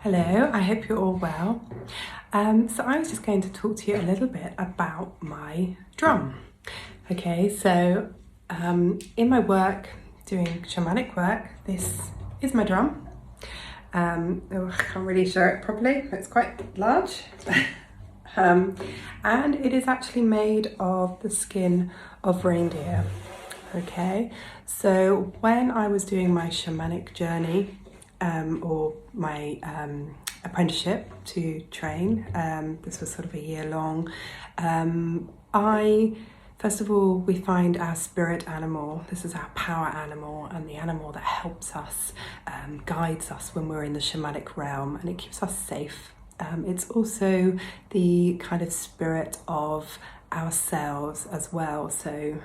Hello, I hope you're all well. So I was just going to talk to you a little bit about my drum. Okay, so in my work, doing shamanic work, this is my drum. I can't really show it properly, it's quite large. And it is actually made of the skin of reindeer. Okay, so when I was doing my shamanic journey, or my apprenticeship to train, this was sort of a year long, first of all, we find our spirit animal. This is our power animal and the animal that helps us, guides us when we're in the shamanic realm, and it keeps us safe. It's also the kind of spirit of ourselves as well. So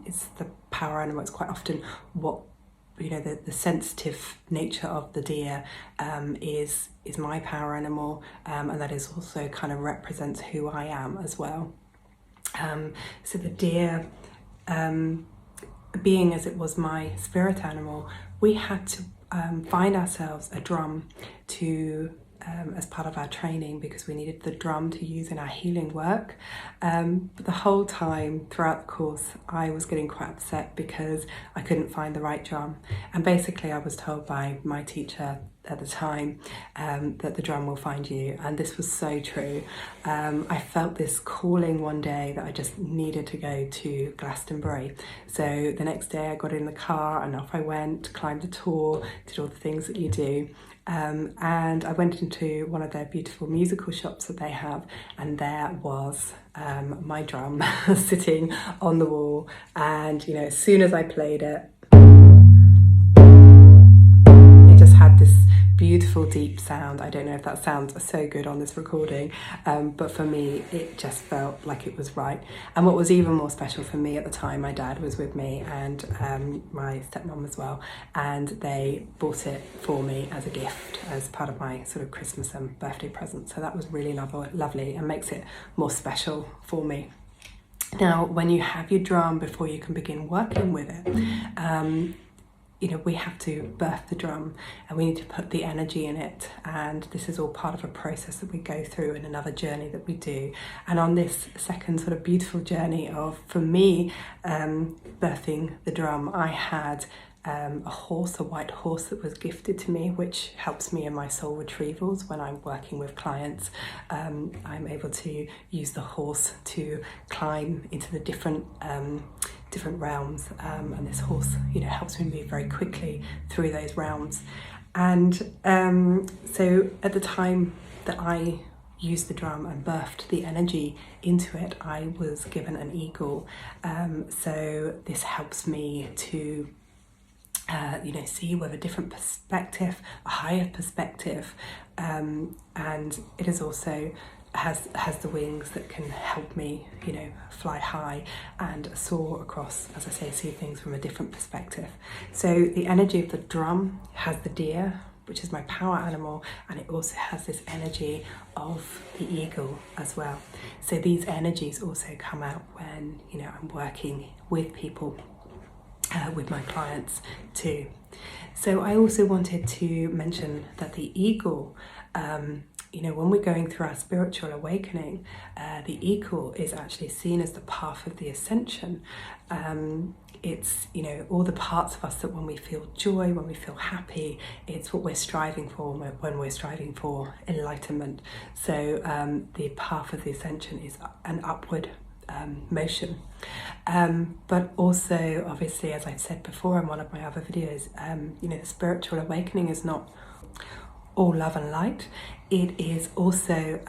it's the power animal. It's quite often what, you know, the sensitive nature of the deer is my power animal, and that is also kind of represents who I am as well. So the deer, being as it was my spirit animal, we had to find ourselves a drum to as part of our training, because we needed the drum to use in our healing work. But the whole time throughout the course, I was getting quite upset because I couldn't find the right drum. And basically I was told by my teacher at the time that the drum will find you, and this was so true. I felt this calling one day that I just needed to go to Glastonbury. So the next day I got in the car and off I went, climbed a tour, did all the things that you do. And I went into one of their beautiful musical shops that they have, and there was my drum sitting on the wall. And you know, as soon as I played it, it just had this beautiful deep sound. I don't know if that sounds so good on this recording, but for me it just felt like it was right. And what was even more special for me at the time, my dad was with me and my stepmom as well, and they bought it for me as a gift, as part of my sort of Christmas and birthday present. So that was really lovely and makes it more special for me. Now, when you have your drum, before you can begin working with it, you know, we have to birth the drum and we need to put the energy in it, and this is all part of a process that we go through in another journey that we do. And on this second sort of beautiful journey of, for me, birthing the drum, I had a horse, a white horse that was gifted to me, which helps me in my soul retrievals when I'm working with clients. I'm able to use the horse to climb into the different realms, and this horse, you know, helps me move very quickly through those realms. And so at the time that I used the drum and birthed the energy into it, I was given an eagle. So this helps me to you know, see with a different perspective, a higher perspective, and it is also has the wings that can help me, you know, fly high and soar across, as I say, see things from a different perspective. So the energy of the drum has the deer, which is my power animal, and it also has this energy of the eagle as well. So these energies also come out when, you know, I'm working with people, with my clients too. So I also wanted to mention that the eagle, you know, when we're going through our spiritual awakening, the eagle is actually seen as the path of the ascension. It's, you know, all the parts of us that when we feel joy, when we feel happy, it's what we're striving for when we're striving for enlightenment. So the path of the ascension is an upward motion. But also, obviously, as I've said before in one of my other videos, you know, the spiritual awakening is not all love and light. It is also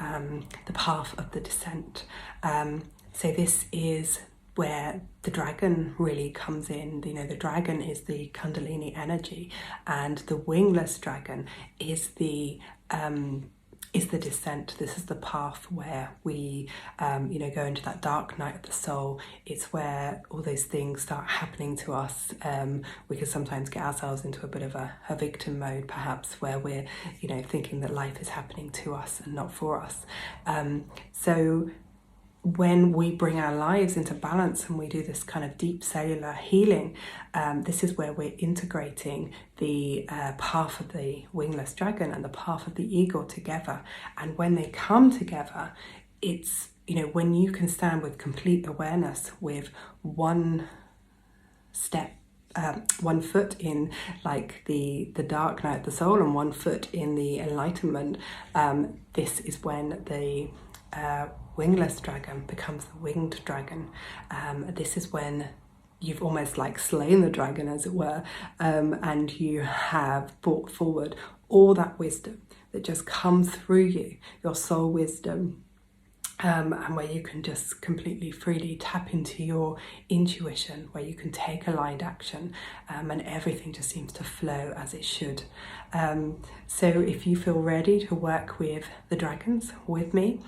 the path of the descent. So this is where the dragon really comes in. You know, the dragon is the Kundalini energy, and the wingless dragon is the descent. This is the path where we, you know, go into that dark night of the soul. It's where all those things start happening to us. We can sometimes get ourselves into a bit of a victim mode, perhaps, where we're, you know, thinking that life is happening to us and not for us. So when we bring our lives into balance and we do this kind of deep cellular healing, this is where we're integrating the path of the wingless dragon and the path of the eagle together. And when they come together, it's, you know, when you can stand with complete awareness with one foot in like the dark night of the soul and one foot in the enlightenment, this is when the wingless dragon becomes the winged dragon. This is when you've almost like slain the dragon, as it were, and you have brought forward all that wisdom that just comes through you, your soul wisdom, and where you can just completely freely tap into your intuition, where you can take aligned action, and everything just seems to flow as it should. So if you feel ready to work with the dragons with me,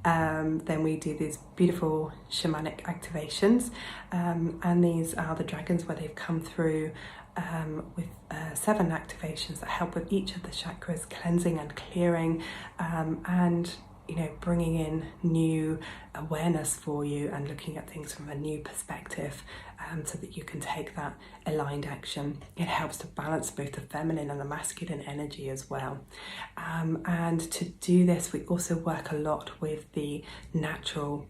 then we do these beautiful shamanic activations, and these are the dragons where they've come through with 7 activations that help with each of the chakras, cleansing and clearing, and you know, bringing in new awareness for you and looking at things from a new perspective, so that you can take that aligned action. It helps to balance both the feminine and the masculine energy as well. And to do this, we also work a lot with the natural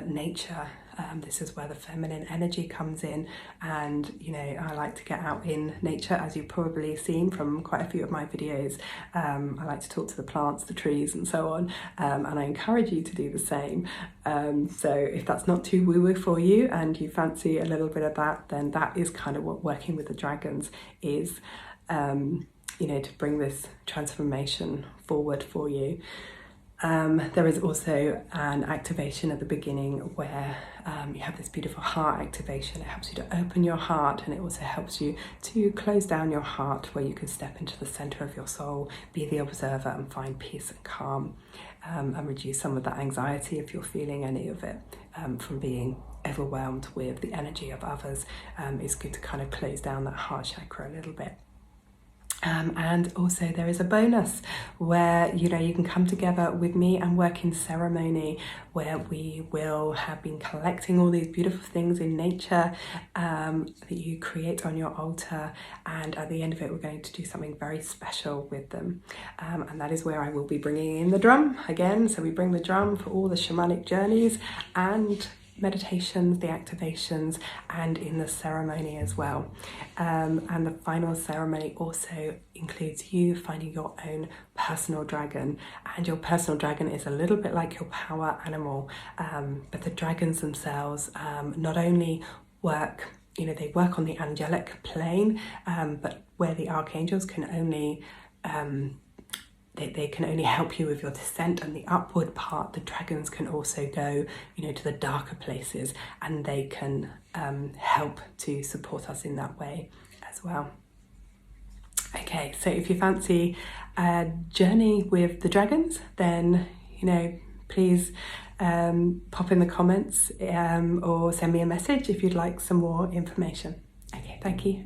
nature. This is where the feminine energy comes in, and you know, I like to get out in nature, as you've probably seen from quite a few of my videos. I like to talk to the plants, the trees and so on, and I encourage you to do the same. So if that's not too woo-woo for you and you fancy a little bit of that, then that is kind of what working with the dragons is, you know, to bring this transformation forward for you. There is also an activation at the beginning where you have this beautiful heart activation. It helps you to open your heart, and it also helps you to close down your heart, where you can step into the center of your soul, be the observer and find peace and calm, and reduce some of that anxiety if you're feeling any of it, from being overwhelmed with the energy of others. It's good to kind of close down that heart chakra a little bit. And also there is a bonus where, you know, you can come together with me and work in ceremony, where we will have been collecting all these beautiful things in nature that you create on your altar, and at the end of it we're going to do something very special with them, and that is where I will be bringing in the drum again. So we bring the drum for all the shamanic journeys and meditations, the activations, and in the ceremony as well. And the final ceremony also includes you finding your own personal dragon, and your personal dragon is a little bit like your power animal, but the dragons themselves not only work, you know, they work on the angelic plane, but where the archangels can only they can only help you with your descent and the upward part, the dragons can also go, you know, to the darker places, and they can help to support us in that way as well. Okay, so if you fancy a journey with the dragons, then, you know, please pop in the comments or send me a message if you'd like some more information. Okay, thank you.